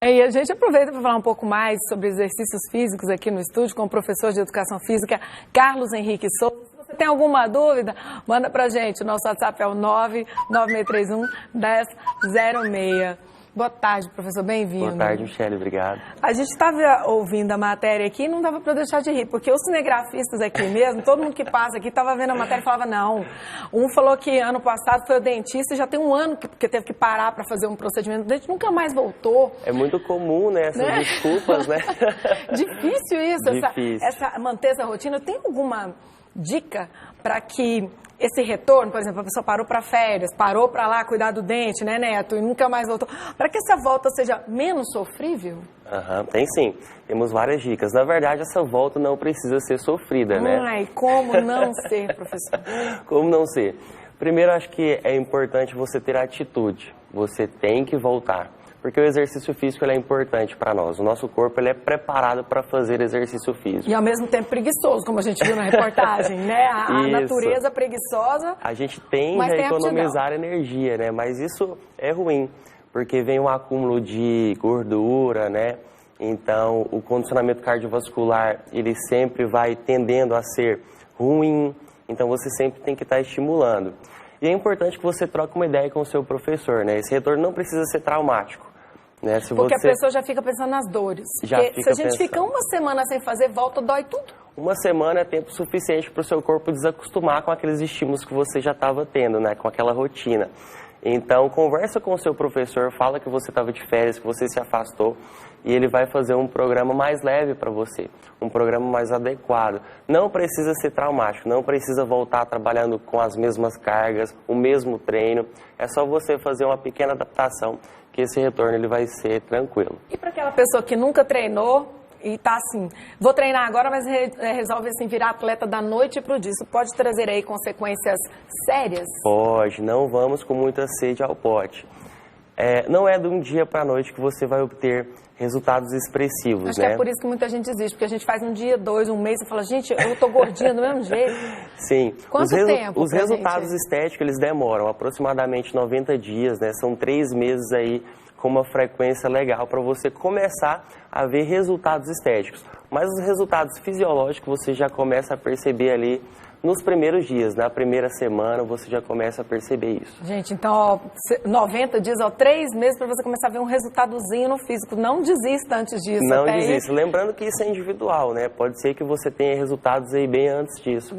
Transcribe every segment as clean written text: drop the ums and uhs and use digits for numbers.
E a gente aproveita para falar um pouco mais sobre exercícios físicos aqui no estúdio com o professor de Educação Física, Carlos Henrique Souza. Se você tem alguma dúvida, manda para a gente. O nosso WhatsApp é o 99631-1006. Boa tarde, professor. Bem-vindo. Boa tarde, Michele. Obrigado. A gente estava ouvindo a matéria aqui e não dava para deixar de rir, porque os cinegrafistas aqui mesmo, todo mundo que passa aqui estava vendo a matéria e falava não. Um falou que ano passado foi o dentista e já tem um ano que teve que parar para fazer um procedimento. O dente nunca mais voltou. É muito comum, né? Essas desculpas, né? Difícil isso, Difícil. Manter essa rotina. Tem alguma dica para que esse retorno, por exemplo, a pessoa parou para férias, parou para lá cuidar do dente, né, Neto, e nunca mais voltou, para que essa volta seja menos sofrível? Tem sim. Temos várias dicas. Na verdade, essa volta não precisa ser sofrida, né? Ai, como não ser, professor? Como não ser? Primeiro, acho que é importante você ter atitude. Você tem que voltar. Porque o exercício físico ele é importante para nós. O nosso corpo ele é preparado para fazer exercício físico. E ao mesmo tempo preguiçoso, como a gente viu na reportagem, né? A natureza preguiçosa. A gente tende a economizar energia, né? Mas isso é ruim, porque vem um acúmulo de gordura, né? Então, o condicionamento cardiovascular, ele sempre vai tendendo a ser ruim. Então, você sempre tem que estar estimulando. E é importante que você troque uma ideia com o seu professor, né? Esse retorno não precisa ser traumático. Né? Porque a pessoa já fica pensando nas dores. Se a gente fica uma semana sem fazer, volta, dói tudo. Uma semana é tempo suficiente para o seu corpo desacostumar com aqueles estímulos que você já estava tendo, né? Com aquela rotina. Então, conversa com o seu professor, fala que você estava de férias, que você se afastou, e ele vai fazer um programa mais leve para você, um programa mais adequado. Não precisa ser traumático, não precisa voltar trabalhando com as mesmas cargas, o mesmo treino. É só você fazer uma pequena adaptação, que esse retorno ele vai ser tranquilo. E para aquela pessoa que nunca treinou e tá assim, vou treinar agora, mas resolve assim virar atleta da noite pro dia, isso pode trazer aí consequências sérias? Pode, não vamos com muita sede ao pote. Não é de um dia para a noite que você vai obter resultados expressivos, Acho que é por isso que muita gente desiste, porque a gente faz um dia, dois, um mês e fala, gente, eu tô gordinha do mesmo jeito. Sim. Quanto tempo? Os resultados estéticos, eles demoram aproximadamente 90 dias, né? São 3 meses aí com uma frequência legal para você começar a ver resultados estéticos. Mas os resultados fisiológicos você já começa a perceber ali nos primeiros dias, na primeira semana você já começa a perceber isso. Gente, então, ó, 90 dias, 3 meses para você começar a ver um resultadozinho no físico. Não desista antes disso. Não desista. Lembrando que isso é individual, né? Pode ser que você tenha resultados aí bem antes disso.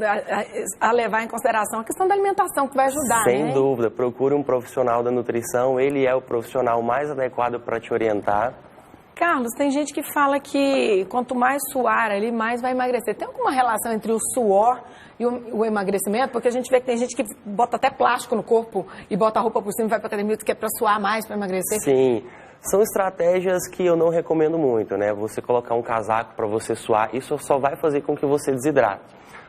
A levar em consideração a questão da alimentação, que vai ajudar, né? Sem dúvida. Procure um profissional da nutrição, ele é o profissional mais adequado para te orientar. Carlos, tem gente que fala que quanto mais suar ali, mais vai emagrecer. Tem alguma relação entre o suor e o emagrecimento? Porque a gente vê que tem gente que bota até plástico no corpo e bota a roupa por cima e vai para academia, que é para suar mais, para emagrecer. Sim, são estratégias que eu não recomendo muito, né? Você colocar um casaco para você suar, isso só vai fazer com que você desidrate.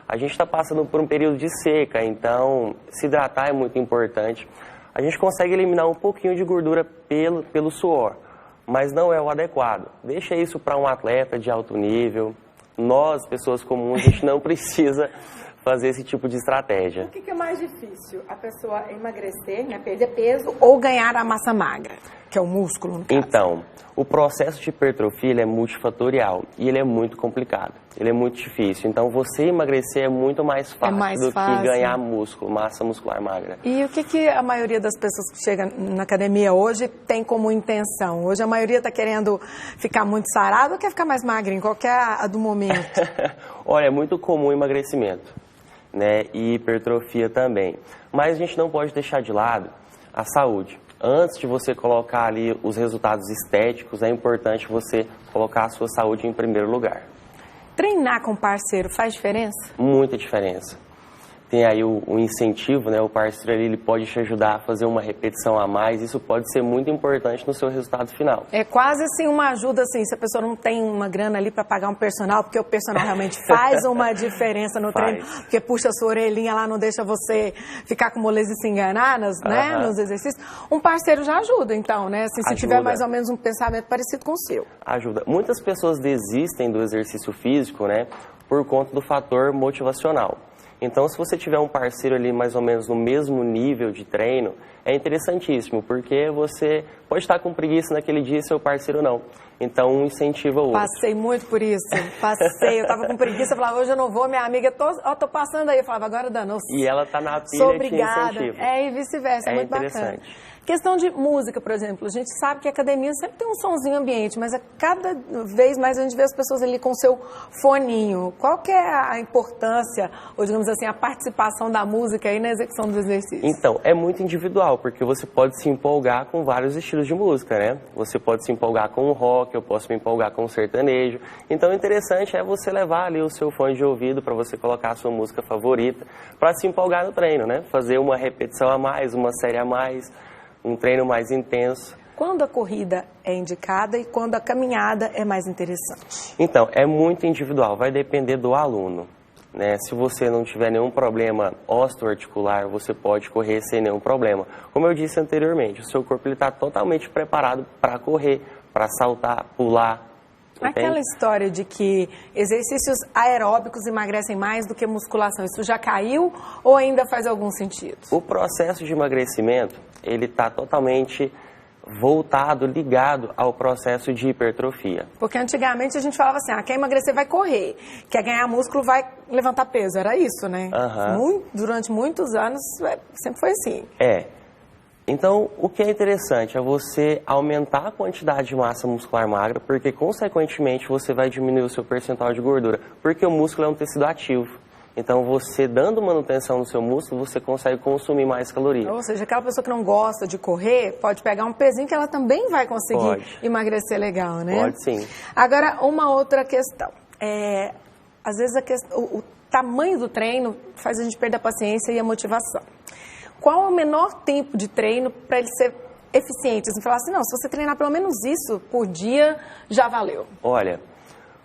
A gente está passando por um período de seca, então se hidratar é muito importante. A gente consegue eliminar um pouquinho de gordura pelo suor, mas não é o adequado. Deixa isso para um atleta de alto nível. Nós, pessoas comuns, a gente não precisa fazer esse tipo de estratégia. O que é mais difícil? A pessoa emagrecer, né, perder peso, ou ganhar a massa magra, que é o músculo, no caso? Então, o processo de hipertrofia ele é multifatorial e ele é muito complicado. Ele é muito difícil. Então, você emagrecer é muito mais fácil que ganhar músculo, massa muscular magra. E o que a maioria das pessoas que chegam na academia hoje tem como intenção? Hoje a maioria está querendo ficar muito sarado ou quer ficar mais magrinho? Qual que é a do momento? Olha, é muito comum o emagrecimento, né? E hipertrofia também. Mas a gente não pode deixar de lado a saúde. Antes de você colocar ali os resultados estéticos, é importante você colocar a sua saúde em primeiro lugar. Treinar com parceiro faz diferença? Muita diferença. Tem aí o incentivo, né? O parceiro ali, ele pode te ajudar a fazer uma repetição a mais. Isso pode ser muito importante no seu resultado final. É quase assim uma ajuda, assim, se a pessoa não tem uma grana ali para pagar um personal, porque o personal realmente faz uma diferença no treino, porque puxa a sua orelhinha lá, não deixa você ficar com moleza e se enganar né, nos exercícios. Um parceiro já ajuda, então, né? Assim, se tiver mais ou menos um pensamento parecido com o seu. Ajuda. Muitas pessoas desistem do exercício físico, né? Por conta do fator motivacional. Então, se você tiver um parceiro ali mais ou menos no mesmo nível de treino, é interessantíssimo, porque você pode estar com preguiça naquele dia e seu parceiro não. Então, um incentiva o outro. Passei muito por isso, passei. Eu tava com preguiça, eu falava, hoje eu não vou, minha amiga, tô passando aí. Eu falava, agora danou-se. E ela tá na pilha. Sou obrigada. Te incentiva. E vice-versa, é muito bacana. Questão de música, por exemplo, a gente sabe que a academia sempre tem um sonzinho ambiente, mas a cada vez mais a gente vê as pessoas ali com o seu foninho. Qual que é a importância, ou digamos assim, a participação da música aí na execução do exercício? Então, é muito individual, porque você pode se empolgar com vários estilos de música, né? Você pode se empolgar com o rock, eu posso me empolgar com o sertanejo. Então, o interessante é você levar ali o seu fone de ouvido para você colocar a sua música favorita, para se empolgar no treino, né? Fazer uma repetição a mais, uma série a mais, um treino mais intenso. Quando a corrida é indicada e quando a caminhada é mais interessante? Então, é muito individual, vai depender do aluno, né? Se você não tiver nenhum problema osteoarticular, você pode correr sem nenhum problema. Como eu disse anteriormente, o seu corpo está totalmente preparado para correr, para saltar, pular. Aquela história de que exercícios aeróbicos emagrecem mais do que musculação, isso já caiu ou ainda faz algum sentido? O processo de emagrecimento, ele está totalmente voltado, ligado ao processo de hipertrofia. Porque antigamente a gente falava assim, quer emagrecer vai correr, quer ganhar músculo vai levantar peso, era isso, né? Durante muitos anos sempre foi assim. Então, o que é interessante é você aumentar a quantidade de massa muscular magra, porque, consequentemente, você vai diminuir o seu percentual de gordura, porque o músculo é um tecido ativo. Então, você dando manutenção no seu músculo, você consegue consumir mais calorias. Ou seja, aquela pessoa que não gosta de correr, pode pegar um pezinho que ela também vai conseguir emagrecer legal, né? Pode sim. Agora, uma outra questão. Às vezes, o tamanho do treino faz a gente perder a paciência e a motivação. Qual é o menor tempo de treino para ele ser eficiente? Você falar assim, não, se você treinar pelo menos isso por dia, já valeu. Olha,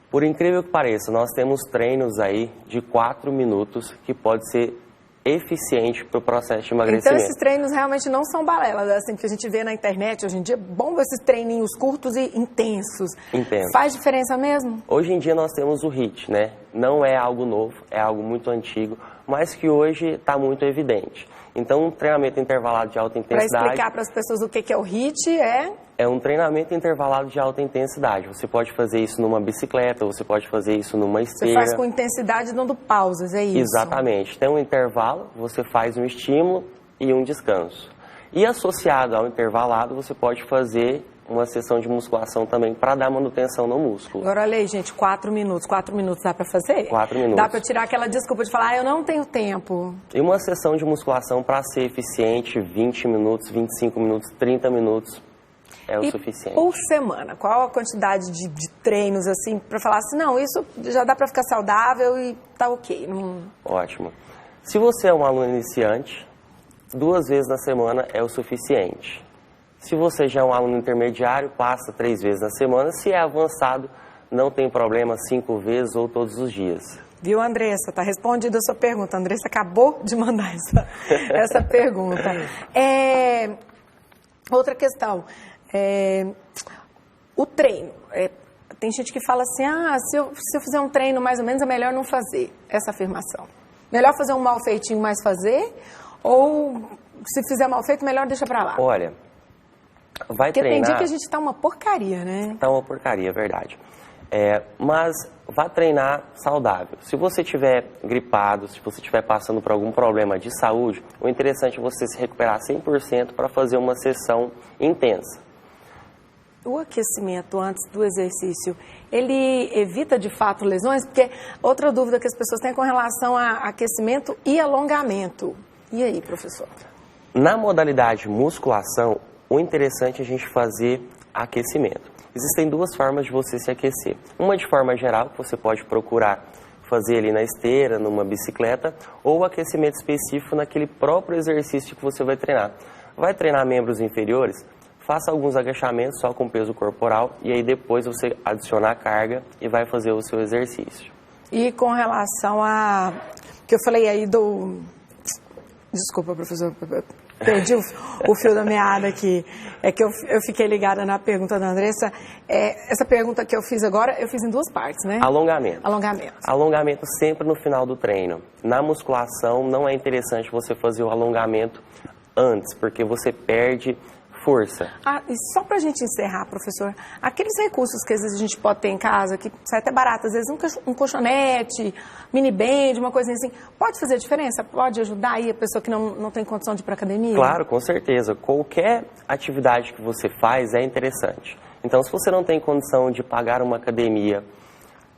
por incrível que pareça, nós temos treinos aí de 4 minutos que pode ser eficiente para o processo de emagrecimento. Então, esses treinos realmente não são balelas, assim, que a gente vê na internet hoje em dia. Bom ver esses treininhos curtos e intensos. Faz diferença mesmo? Hoje em dia nós temos o HIIT, né? Não é algo novo, é algo muito antigo, mas que hoje está muito evidente. Então, um treinamento intervalado de alta intensidade... Para explicar para as pessoas o que é o HIIT, É um treinamento intervalado de alta intensidade. Você pode fazer isso numa bicicleta, você pode fazer isso numa esteira. Você faz com intensidade dando pausas, é isso? Exatamente. Tem um intervalo, você faz um estímulo e um descanso. E associado ao intervalado, você pode fazer uma sessão de musculação também para dar manutenção no músculo. Agora, olha aí, gente, 4 minutos. 4 minutos dá para fazer? 4 minutos. Dá para tirar aquela desculpa de falar, eu não tenho tempo. E uma sessão de musculação, para ser eficiente, 20 minutos, 25 minutos, 30 minutos é o suficiente. Por semana, qual a quantidade de treinos, assim, para falar assim, não, isso já dá para ficar saudável e tá ok? Ótimo. Se você é um aluno iniciante, 2 vezes na semana é o suficiente. Se você já é um aluno intermediário, passa 3 vezes na semana. Se é avançado, não tem problema, 5 vezes ou todos os dias. Viu, Andressa? Tá respondida a sua pergunta. A Andressa acabou de mandar essa pergunta. Outra questão. O treino. Tem gente que fala assim, se eu fizer um treino mais ou menos, é melhor não fazer essa afirmação. Melhor fazer um mal feitinho, mas fazer? Ou se fizer mal feito, melhor deixa pra lá? Olha... Porque tem dia que a gente tá uma porcaria, né? Tá uma porcaria, é verdade. Mas vá treinar saudável. Se você estiver gripado, se você estiver passando por algum problema de saúde, o interessante é você se recuperar 100% para fazer uma sessão intensa. O aquecimento antes do exercício, ele evita de fato lesões? Porque outra dúvida que as pessoas têm com relação a aquecimento e alongamento. E aí, professor? Na modalidade musculação, o interessante é a gente fazer aquecimento. Existem 2 formas de você se aquecer. Uma de forma geral, que você pode procurar fazer ali na esteira, numa bicicleta, ou aquecimento específico naquele próprio exercício que você vai treinar. Vai treinar membros inferiores? Faça alguns agachamentos só com peso corporal e aí depois você adiciona a carga e vai fazer o seu exercício. E com relação a... que eu falei aí do... Desculpa, professor. perdi o fio da meada aqui. É que eu fiquei ligada na pergunta da Andressa. Essa pergunta que eu fiz agora, eu fiz em 2 partes, né? Alongamento. Alongamento. Alongamento sempre no final do treino. Na musculação, não é interessante você fazer o alongamento antes, porque você perde força. E só pra gente encerrar, professor, aqueles recursos que às vezes a gente pode ter em casa, que sai até barato, às vezes um colchonete, mini band, uma coisa assim, pode fazer diferença? Pode ajudar aí a pessoa que não tem condição de ir pra academia? Claro, com certeza. Qualquer atividade que você faz é interessante. Então, se você não tem condição de pagar uma academia,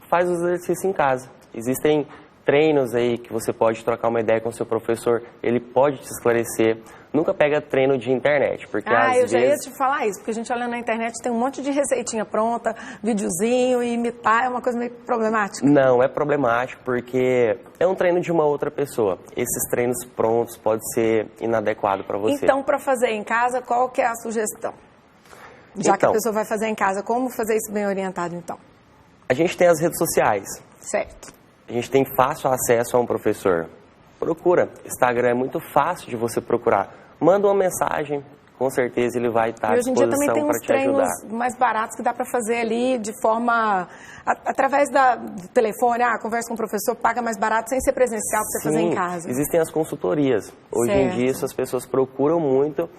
faz o exercício em casa. Existem treinos aí que você pode trocar uma ideia com o seu professor, ele pode te esclarecer. Nunca pega treino de internet, porque às vezes... já ia te falar isso, porque a gente olha na internet tem um monte de receitinha pronta, videozinho, e imitar é uma coisa meio problemática. Não, é problemático porque é um treino de uma outra pessoa. Esses treinos prontos podem ser inadequados para você. Então, para fazer em casa, qual que é a sugestão? Já que a pessoa vai fazer em casa, como fazer isso bem orientado, então? A gente tem as redes sociais. Certo. A gente tem fácil acesso a um professor. Procura. Instagram é muito fácil de você procurar. Manda uma mensagem, com certeza ele vai estar à disposição para te ajudar. E hoje em dia também tem uns treinos mais baratos que dá para fazer ali de forma... Através do telefone, conversa com o professor, paga mais barato sem ser presencial para você fazer em casa. Existem as consultorias. Hoje em dia as pessoas procuram muito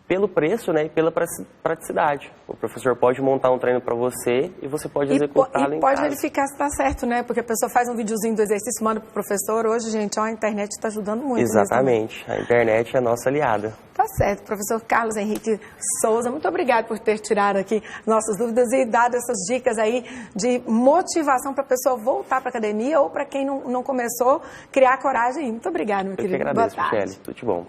pelo preço, né, e pela praticidade. O professor pode montar um treino para você e você pode executá-lo em casa. E pode verificar se está certo, né? Porque a pessoa faz um videozinho do exercício, manda para o professor. Hoje, gente, a internet está ajudando muito. Exatamente. A internet é a nossa aliada. Tá certo. Professor Carlos Henrique Souza, muito obrigado por ter tirado aqui nossas dúvidas e dado essas dicas aí de motivação para a pessoa voltar para a academia ou para quem não começou, criar coragem. Muito obrigado, meu querido. Eu que agradeço, Michele. Tudo de bom.